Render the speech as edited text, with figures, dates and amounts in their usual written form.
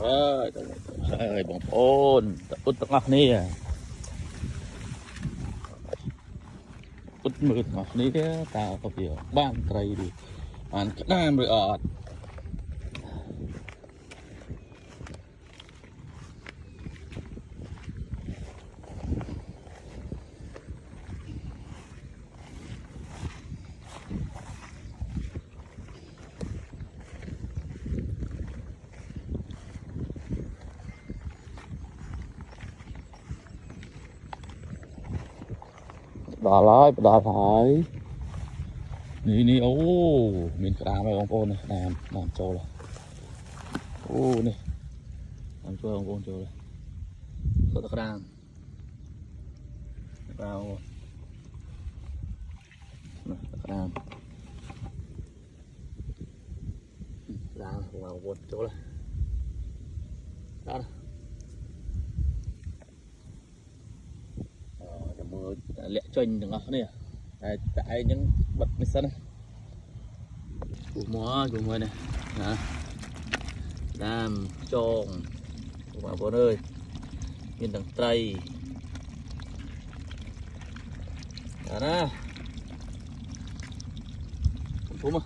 ơi bóng ôn út tắc ngọc ní út mượt ngọc ní tao có biểu ban cây đi ăn cái nam rồi ọt đỏ lại ní ô mình cái đám này ông ôn này làm trâu này ô này làm trâu ông ôn trâu này sợ cái đám vào cái đám vào ôn trâu này đó mưa lẹ chênh đừng ngọc này tại những bật mấy sân này củ múa này đó làm tròn vào bốn ơi miền đằng tây đó nè xuống mà